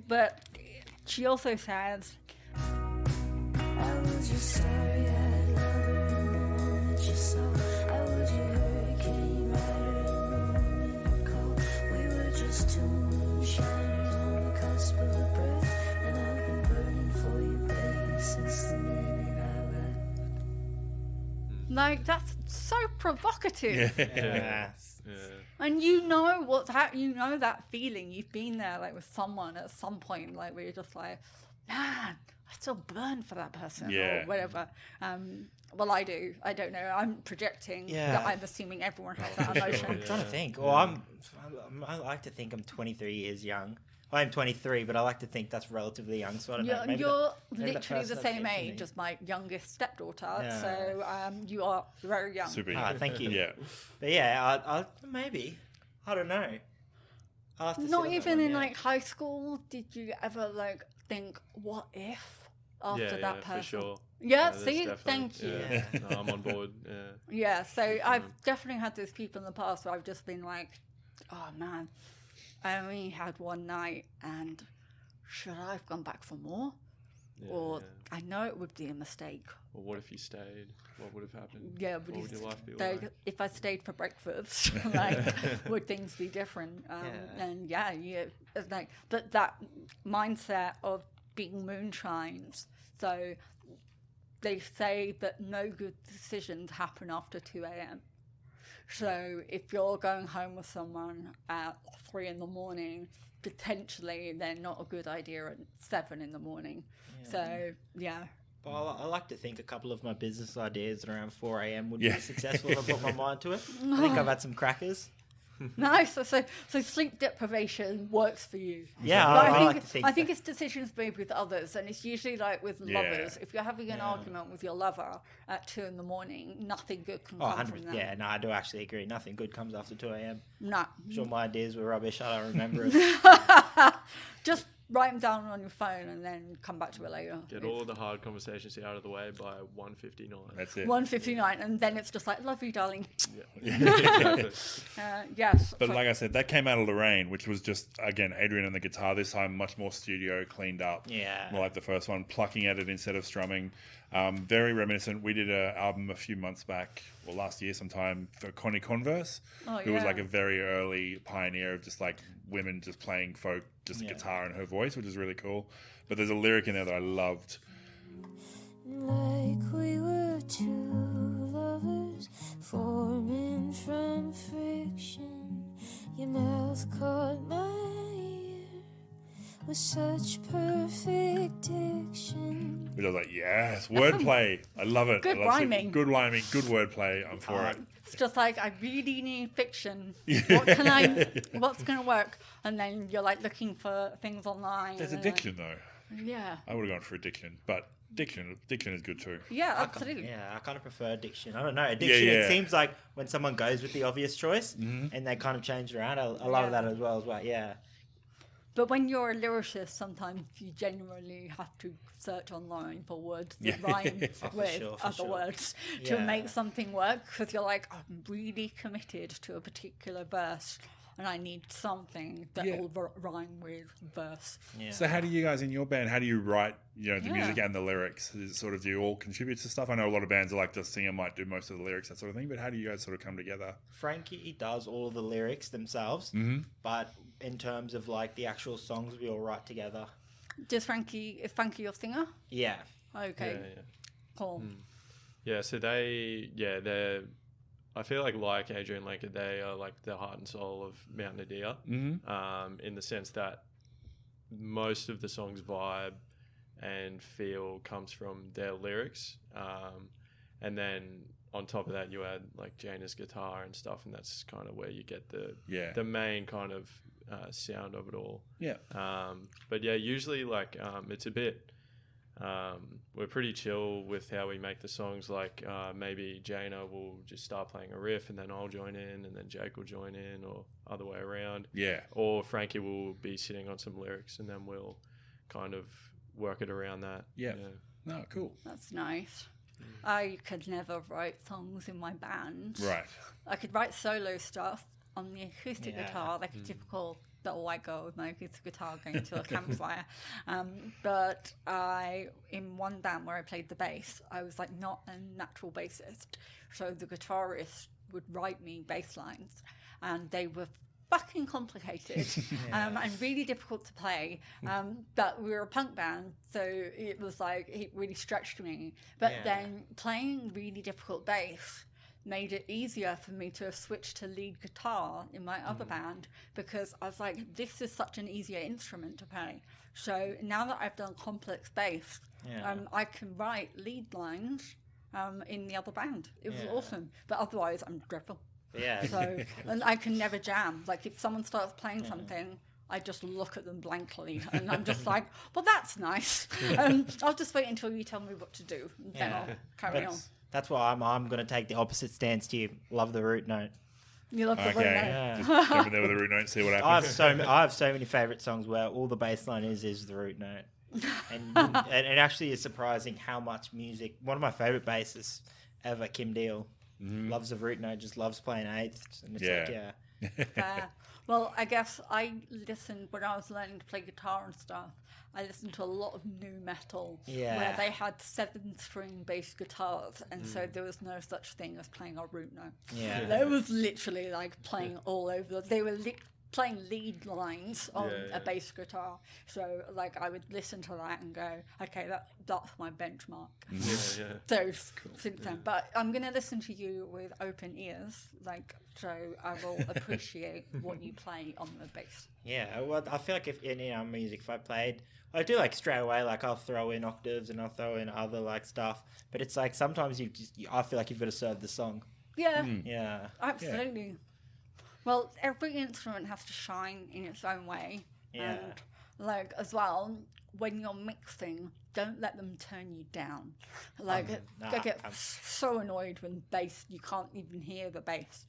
But she also says, I was your starry-eyed lover in the moment you saw. I was your hurricane rider in the moment you called. We were just two moonshiners on the cusp of a breath, and I've been burning for you, baby, since the minute I left. like, that's so provocative. Yes. Yeah. And you know that feeling. You've been there, like, with someone at some point, like, where you're just like, man, I still burn for that person, Yeah. or whatever. Well, I do. I don't know. I'm projecting. Yeah. That I'm assuming everyone has that emotion. I'm trying to think. Well, I like to think I'm 23 years young. I'm 23, but I like to think that's relatively young. So I don't know. Maybe You're maybe that literally the person same updates me. age as my youngest stepdaughter, Yeah. so you are very young. Super. Thank you. Yeah. But yeah, I maybe. I don't know. I'll have to sit on Not that even one, in yeah. like high school did you ever like think, what if after that person? for sure. Yeah, there's see, definitely- thank you. Yeah. No, I'm on board. Yeah. Yeah, so I've definitely had those people in the past where I've just been like, oh man, I only had one night and should I have gone back for more? Yeah, Or yeah. I know it would be a mistake. Well, what if you stayed? What would have happened? Yeah, What would your life be like, like? if I stayed for breakfast, like, would things be different? And it's like, but that mindset of being moonshines. So they say that no good decisions happen after 2 a.m. So if you're going home with someone at 3 a.m, potentially they're not a good idea at 7 a.m. So yeah. Well, I like to think a couple of my business ideas around 4 a.m. would be successful if I put my mind to it. I think I've had some crackers. Nice. So sleep deprivation works for you. Yeah, But I like to think I think it's decisions made with others, and it's usually like with Yeah. lovers. If you're having an argument with your lover at 2 a.m, nothing good can Oh, come 100. from that. Yeah, no, I do actually agree. Nothing good comes after 2 a.m. No. I'm sure my ideas were rubbish. I don't remember it. Just write them down on your phone and then come back to it later. Get all the hard conversations out of the way by 1:59. That's it. 1:59, and then it's just like, love you, darling. Exactly. Yes. But like I said, that came out of Lorraine, which was just, again, Adrian and the guitar, this time much more studio, cleaned up. Yeah. More like the first one, plucking at it instead of strumming. Very reminiscent. We did an album a few months back, or last year sometime, for Connie Converse, who was like a very early pioneer of just like women just playing folk, just guitar and her voice, which is really cool. But there's a lyric in there that I loved. Like we were two lovers forming from friction. Your mouth caught my ear with such perfect diction. Which I was like, yes, wordplay. I love it. Good I love it. rhyming. Good rhyming, good wordplay. I'm for it. It's just like, I really need fiction. What's going to work? And then you're like looking for things online. There's and addiction, though. Yeah. I would have gone for addiction, but diction is good too. Yeah, absolutely. Yeah, I kind of prefer addiction. I don't know. Addiction, Yeah. it seems like when someone goes with the obvious choice and they kind of change it around. I love that as well. Yeah. But when you're a lyricist, sometimes you genuinely have to search online for words that rhyme with for other sure. words to Yeah. make something work, because you're like, I'm really committed to a particular verse and I need something that Yeah. will rhyme with verse. Yeah. So how do you guys in your band, how do you write, the Yeah. music and the lyrics? Is it sort of, do you all contribute to stuff? I know a lot of bands are like the singer might do most of the lyrics, that sort of thing, but how do you guys sort of come together? Frankie does all of the lyrics themselves, but in terms of like the actual songs, we all write together. Is Frankie your singer? Yeah. Okay, Yeah. cool. Yeah, so they're. I feel like Adrianne Lenker, they are like the heart and soul of Mount Nadir, in the sense that most of the song's vibe and feel comes from their lyrics, and then on top of that, you add like Jana's guitar and stuff, and that's kind of where you get the main kind of sound of it all. Yeah. But yeah, usually like it's a bit. We're pretty chill with how we make the songs. Like maybe Jana will just start playing a riff and then I'll join in, and then Jake will join in, or other way around. Yeah. Or Frankie will be sitting on some lyrics and then we'll kind of work it around that. Yeah. No, cool. That's nice. I could never write songs in my band. Right. I could write solo stuff on the acoustic Yeah. guitar, like a typical little white girl with my acoustic guitar going to a campfire. But in one band where I played the bass, I was like not a natural bassist. So the guitarist would write me bass lines, and they were fucking complicated and really difficult to play. But we were a punk band, so it was like, it really stretched me. But then playing really difficult bass made it easier for me to switch to lead guitar in my other band, because I was like, this is such an easier instrument to play. So now that I've done complex bass, I can write lead lines in the other band. It was awesome. But otherwise, I'm dreadful. Yeah. So, and I can never jam. Like if someone starts playing something, I just look at them blankly, and I'm just like, well, that's nice. I'll just wait until you tell me what to do, and then I'll carry on. That's why I'm going to take the opposite stance to you. Love the root note. You love the Okay. root note. Yeah. Just jump in there with a root note and see what I happens. have so many favorite songs where all the bass line is the root note, and it actually is surprising how much music. One of my favorite bassists ever, Kim Deal, loves the root note, just loves playing eighths, and it's Well, I guess I listened when I was learning to play guitar and stuff. I listened to a lot of nu metal where they had 7-string bass guitars, and so there was no such thing as playing a root note. Yeah. There was literally like playing all over. They were playing lead lines on Yeah. a bass guitar. So like I would listen to that and go, okay, that's my benchmark. Yeah. So since then, but I'm gonna listen to you with open ears, like so I will appreciate what you play on the bass. Yeah, well, I feel like if in our music, if I played, I do like straight away, like I'll throw in octaves and I'll throw in other like stuff. But it's like sometimes I feel like you've got to serve the song. Yeah, Yeah, absolutely. Well, every instrument has to shine in its own way, Yeah. and like as well, when you're mixing, don't let them turn you down. Like I get so annoyed when bass, you can't even hear the bass.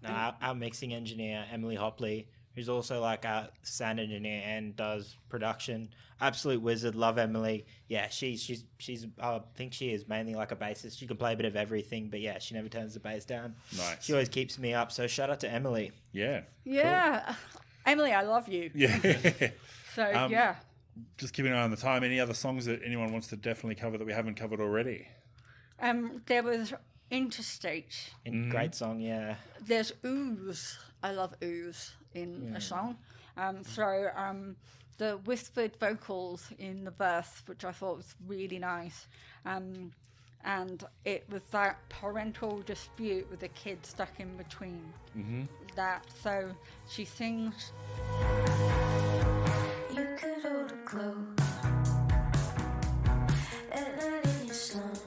no, our mixing engineer Emily Hopley, who's also like a sound engineer and does production, absolute wizard. Love Emily. Yeah, she's I think she is mainly like a bassist. She can play a bit of everything, but yeah, she never turns the bass down. Nice. She always keeps me up. So shout out to Emily. Yeah. Yeah, Emily, I love you. Yeah. So yeah. Just keeping an eye on the time. Any other songs that anyone wants to definitely cover that we haven't covered already? There was Interstate. Great song. Yeah. There's ooze. I love ooze in a song. The whispered vocals in the verse, which I thought was really nice. And it was that parental dispute with the kid stuck in between. So she sings. You could hold her close at night in your slumber.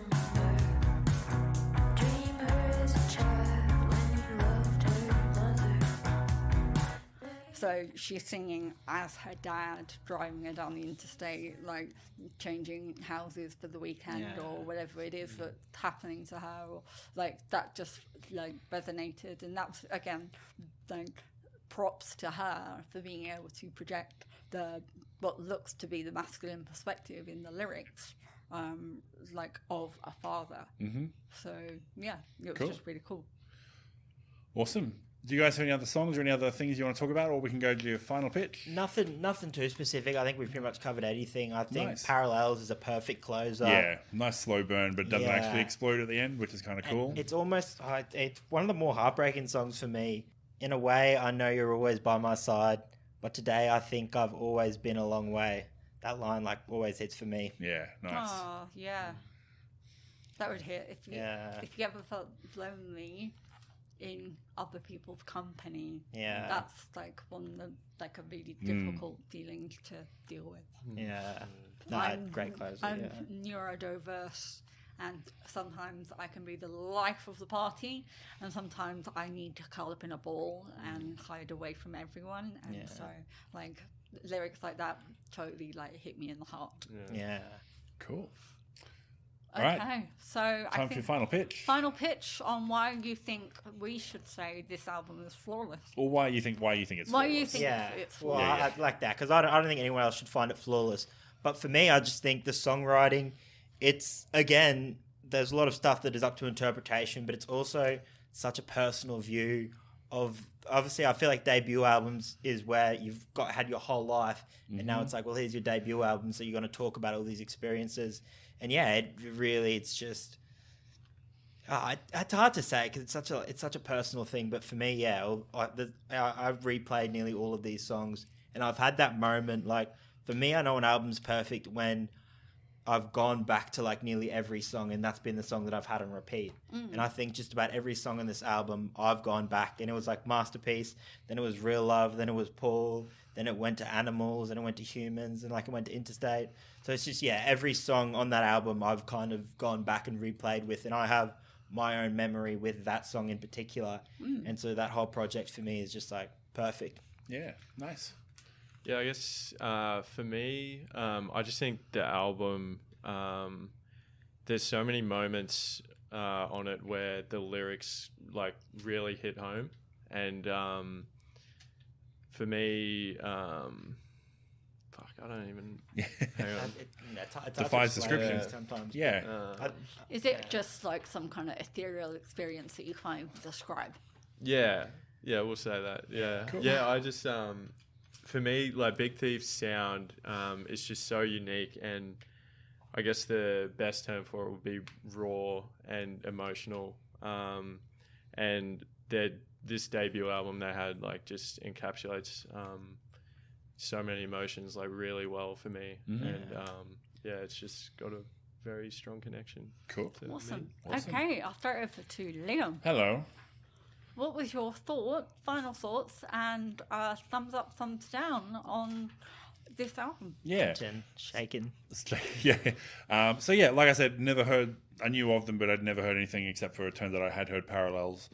Dream her as a child when you loved her mother. So she's singing as her dad driving her down the interstate, like changing houses for the weekend or whatever it is that's happening to her, or like that just like resonated, and that's again like props to her for being able to project what looks to be the masculine perspective in the lyrics, like of a father. So yeah, it was Cool. just really cool. Awesome. Do you guys have any other songs or any other things you want to talk about, or we can go to your final pitch? Nothing too specific. I think we've pretty much covered anything. I think Nice. Parallels is a perfect closer. Yeah, nice slow burn, but doesn't Yeah. actually explode at the end, which is kind of cool. It's almost it's one of the more heartbreaking songs for me. In a way, I know you're always by my side, but today I think I've always been a long way. That line like always hits for me. Yeah, nice. Oh yeah, that would hit if you Yeah. if you ever felt lonely in other people's company. Yeah. That's like a really difficult feeling to deal with. Yeah. No, great closer. I'm Yeah. neurodiverse, and sometimes I can be the life of the party, and sometimes I need to curl up in a ball and hide away from everyone. And so, like lyrics like that totally like hit me in the heart. Yeah. Cool. Okay, Alright. so Time I for your think final pitch. final pitch on why you think we should say this album is flawless. Or why you think it's Why you flawless. think Yeah. it's Well, flawless. I like that because I don't think anyone else should find it flawless. But for me, I just think the songwriting, it's again, there's a lot of stuff that is up to interpretation, but it's also such a personal view of. Obviously, I feel like debut albums is where you've had your whole life, and now it's like, well, here's your debut album, so you're going to talk about all these experiences, and yeah, it's just. It's hard to say because it's such a personal thing, but for me, yeah, I've replayed nearly all of these songs, and I've had that moment. Like for me, I know an album's perfect when I've gone back to like nearly every song, and that's been the song that I've had on repeat. And I think just about every song on this album, I've gone back, and it was like Masterpiece, then it was Real Love, then it was Paul, then it went to Animals, and it went to Humans, and like it went to Interstate. So it's just every song on that album I've kind of gone back and replayed with, and I have my own memory with that song in particular, and so that whole project for me is just like perfect. Yeah, nice. Yeah, I guess for me, I just think the album, there's so many moments on it where the lyrics like really hit home. And for me, fuck, I don't even... Hang on. It's hard Defies to explain description. sometimes. Yeah. Is it just like some kind of ethereal experience that you can't describe? Yeah, we'll say that. Yeah, yeah. I just for me, like Big Thief's sound is just so unique, and I guess the best term for it would be raw and emotional. And they're this debut album they had like just encapsulates so many emotions like really well for me, and it's just got a very strong connection. Cool. to me. Awesome. Okay, I'll throw it over to Liam. Hello. What was your final thoughts, and thumbs up, thumbs down on this album? Yeah. Shaken. Yeah. So yeah, like I said, I knew of them, but I'd never heard anything except for it turns out I had heard Parallels.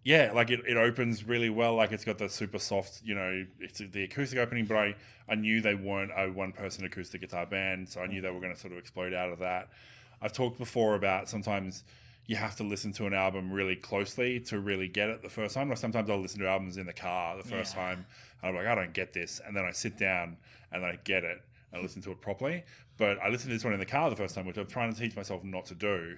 Yeah, like it opens really well. Like it's got the super soft, it's the acoustic opening, but I knew they weren't a one-person acoustic guitar band, so I knew they were going to sort of explode out of that. I've talked before about sometimes you have to listen to an album really closely to really get it the first time. Like sometimes I'll listen to albums in the car the first time, and I'm like, I don't get this. And then I sit down and I get it and I listen to it properly. But I listened to this one in the car the first time, which I'm trying to teach myself not to do.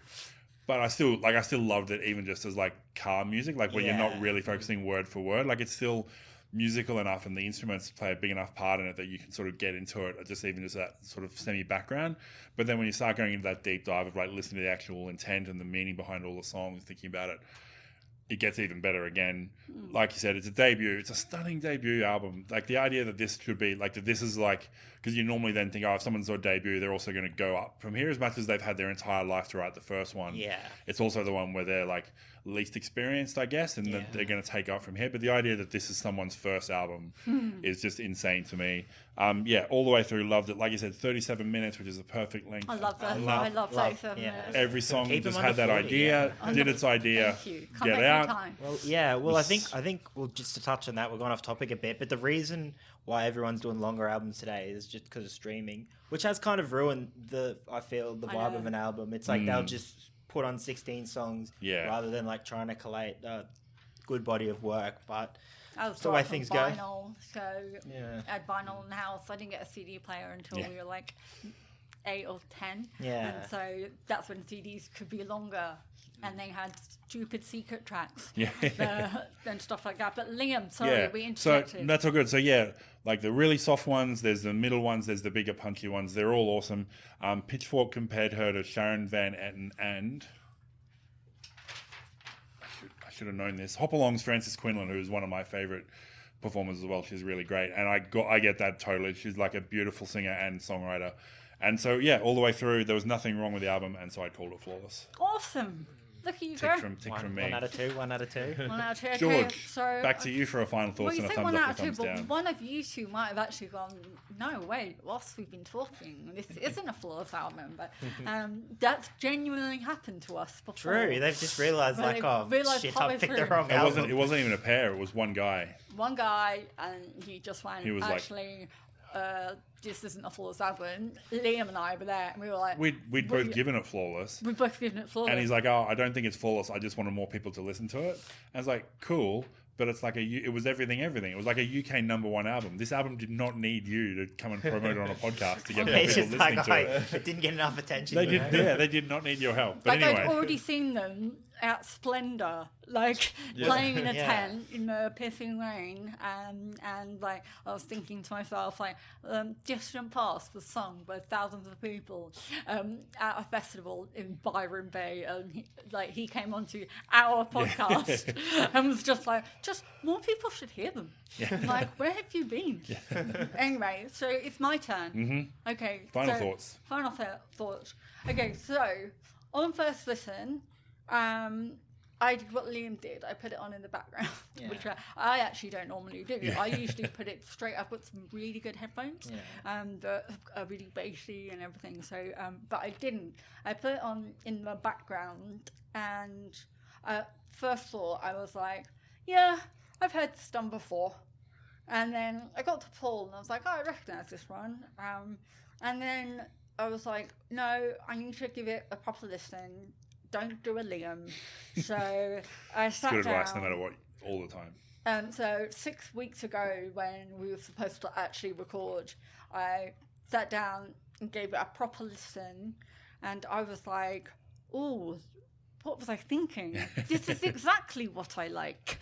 But I still loved it, even just as like car music, like when you're not really focusing word for word. Like it's still musical enough, and the instruments play a big enough part in it that you can sort of get into it, just that sort of semi background. But then when you start going into that deep dive of like listening to the actual intent and the meaning behind all the songs, thinking about it, it gets even better again. Like you said, it's a debut. It's a stunning debut album. Like the idea that this could be like, that this is like, because you normally then think, if someone's a debut, they're also going to go up from here as much as they've had their entire life to write the first one. Yeah. It's also the one where they're like least experienced, I guess, and that they're going to take up from here. But the idea that this is someone's first album is just insane to me. All the way through, loved it. Like you said, 37 minutes, which is a perfect length. I love that. I love 37 minutes. Every song Keep just them had under that 40, idea, did its idea, Thank you. get Come out. Time. Well, I think well, just to touch on that, we're going off topic a bit, but the reason why everyone's doing longer albums today is just because of streaming, which has kind of ruined the vibe of an album. It's like they'll just put on 16 songs rather than like trying to collate a good body of work. But That's the way things go. Vinyl, so I had vinyl in the house. I didn't get a CD player until we were like 8 or 10. Yeah. And so that's when CDs could be longer. And they had stupid secret tracks and stuff like that. But Liam, sorry, we interrupted. So that's all good. So like the really soft ones, there's the middle ones, there's the bigger punchy ones. They're all awesome. Pitchfork compared her to Sharon Van Etten and I should have known this. Hopalong's Frances Quinlan, who's one of my favorite performers as well. She's really great, and I get that totally. She's like a beautiful singer and songwriter. And so all the way through, there was nothing wrong with the album, and so I called it flawless. Awesome. Look at you go. Tick from me. 1 out of 2. 1 out of 2. 1 out of 2. Okay, George, so back to you for a final thoughts and a thumbs up or thumbs but down. one of you two might have actually gone, no, wait, whilst we've been talking, this isn't a flawless album, but that's genuinely happened to us before. True, they've just realised Well, like, realised shit, partway I picked the through. wrong It album. wasn't even a pair. It was one guy. One guy, and he just went, He was like- actually, this isn't a flawless album. Liam and I were there, and we were like... We'd both given it flawless. We've both given it flawless. And he's like, I don't think it's flawless. I just wanted more people to listen to it. And I was like, cool. But it's like it was everything. It was like a UK #1 album. This album did not need you to come and promote it on a podcast to get more It's people just listening like, to it. it didn't get enough attention. They you did, know? they did not need your help. But Like anyway, I'd already seen them at Splendor, like playing in a tent in the pissing rain, and like I was thinking to myself, like Distant Past was sung by thousands of people at a festival in Byron Bay, and he came onto our podcast and was just like, just more people should hear them. Like, where have you been? Anyway, so it's my turn. Mm-hmm. Okay. Final thoughts. Final thoughts. Okay, so on first listen, I did what Liam did. I put it on in the background, which I actually don't normally do. I usually put it straight up with some really good headphones that are really bassy and everything. So, but I didn't. I put it on in the background, and first thought I was like, yeah, I've heard this done before. And then I got to Paul, and I was like, oh, I recognise this one. And then I was like, no, I need to give it a proper listen. Don't do a Liam. So I sat good down. advice no matter what, all the time. So 6 weeks ago, when we were supposed to actually record, I sat down and gave it a proper listen, and I was like, "Ooh, what was I thinking? This is exactly what I like."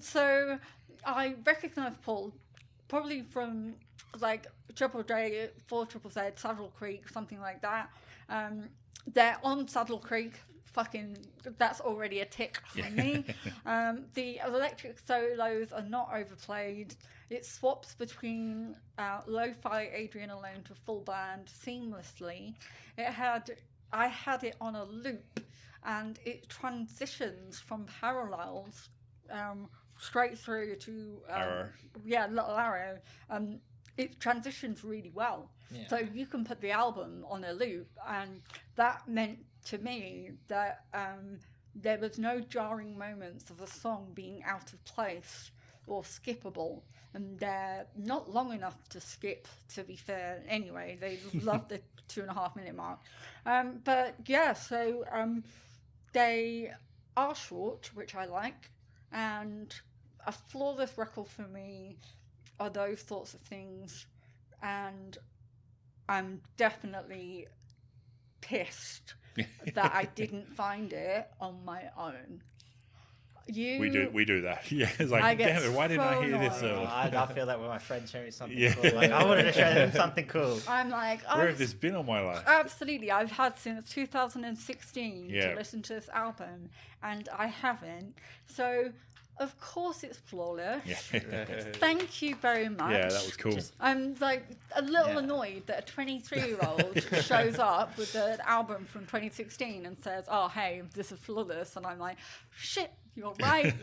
So I recognised Paul probably from like Triple J, 4 Triple Z, Saddle Creek, something like that. They're on Saddle Creek. Fucking, that's already a tick for me. The electric solos are not overplayed. It swaps between lo-fi Adrianne alone to full band seamlessly. I had it on a loop, and it transitions from parallels straight through to Arrow. Yeah, little arrow. It transitions really well. Yeah. So you can put the album on a loop, and that meant to me that there was no jarring moments of the song being out of place or skippable, and they're not long enough to skip, to be fair. Anyway, they love the 2.5 minute mark. But yeah, so they are short, which I like, and a flawless record for me are those sorts of things, and I'm definitely pissed that I didn't find it on my own. We do that. Yeah, it's like, I get damn it, why didn't I hear this so earlier? I feel that when my friends show me something Yeah. cool. Like, I wanted to show them something cool. I'm like, Where have this been all my life? absolutely, I've had since 2016 Yeah. to listen to this album, and I haven't. So, of course, it's flawless. Yeah. Thank you very much. Yeah, that was cool. I'm like a little Yeah. annoyed that a 23-year-old shows up with an album from 2016 and says, "Oh, hey, this is flawless," and I'm like, "Shit, you're right."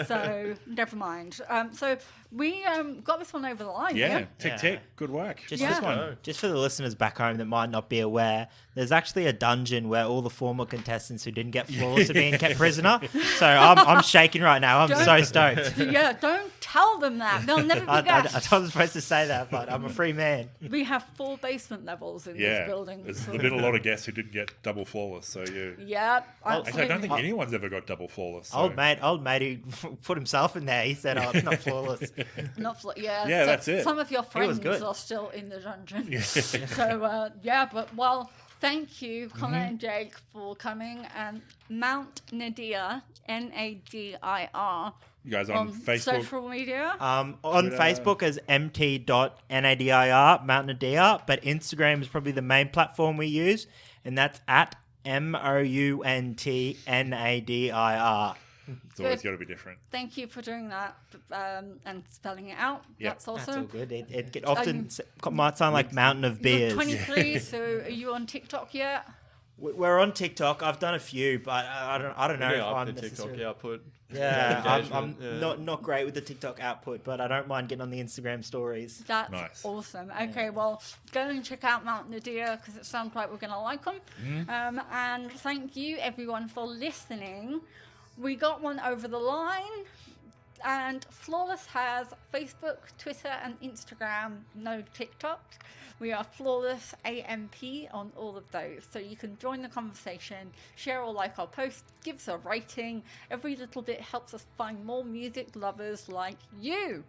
So never mind. So we got this one over the line. Yeah, tick Yeah. tick, good work. Just, Yeah. just for the listeners back home that might not be aware, there's actually a dungeon where all the former contestants who didn't get flawless are being kept prisoner. So I'm shaking right now. I'm so stoked. Yeah, don't tell them that. They'll never be I guessed. wasn't supposed to say that, but I'm a free man. We have 4 basement levels in Yeah, this building. there's so- been a lot of guests who didn't get double flawless. So you, Yeah, actually, I don't think absolutely. anyone's ever got double flawless. So. Old mate who put himself in there. He said, "Oh, it's not flawless." Yeah, Yeah, that's it. Some of your friends good. are still in the dungeon. So, yeah, but well, thank you, Connor Mm-hmm. and Jake, for coming. And Mt Nadir, Nadir, You guys on on Facebook? social media. On Twitter. Facebook as mt.nadir, Mount Nadir, but Instagram is probably the main platform we use, and that's at MOUNTNADIR. It's always Good. got to be different. Thank you for doing that and spelling it out. Yep. That's That's all awesome. good. It often might sound like Mountain of You're Beers. 23, so are you on TikTok yet? We're on TikTok. I've done a few, but I don't know if Yeah, I'm up the TikTok necessarily... output. Yeah, I'm Engagement, yeah. not great with the TikTok output, but I don't mind getting on the Instagram stories. That's Nice. awesome. Okay, well, go and check out Mt Nadir because it sounds like we're going to like them. And thank you, everyone, for listening. We got one over the line. And Flawless has Facebook, Twitter, and Instagram, no TikTok. We are Flawless AMP on all of those. So you can join the conversation, share or like our posts, give us a rating. Every little bit helps us find more music lovers like you.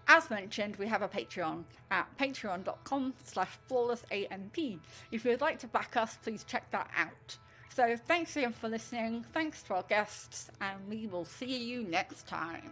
As mentioned, we have a Patreon at patreon.com/flawlessamp. If you'd like to back us, please check that out. So thanks again for listening. Thanks to our guests, and we will see you next time.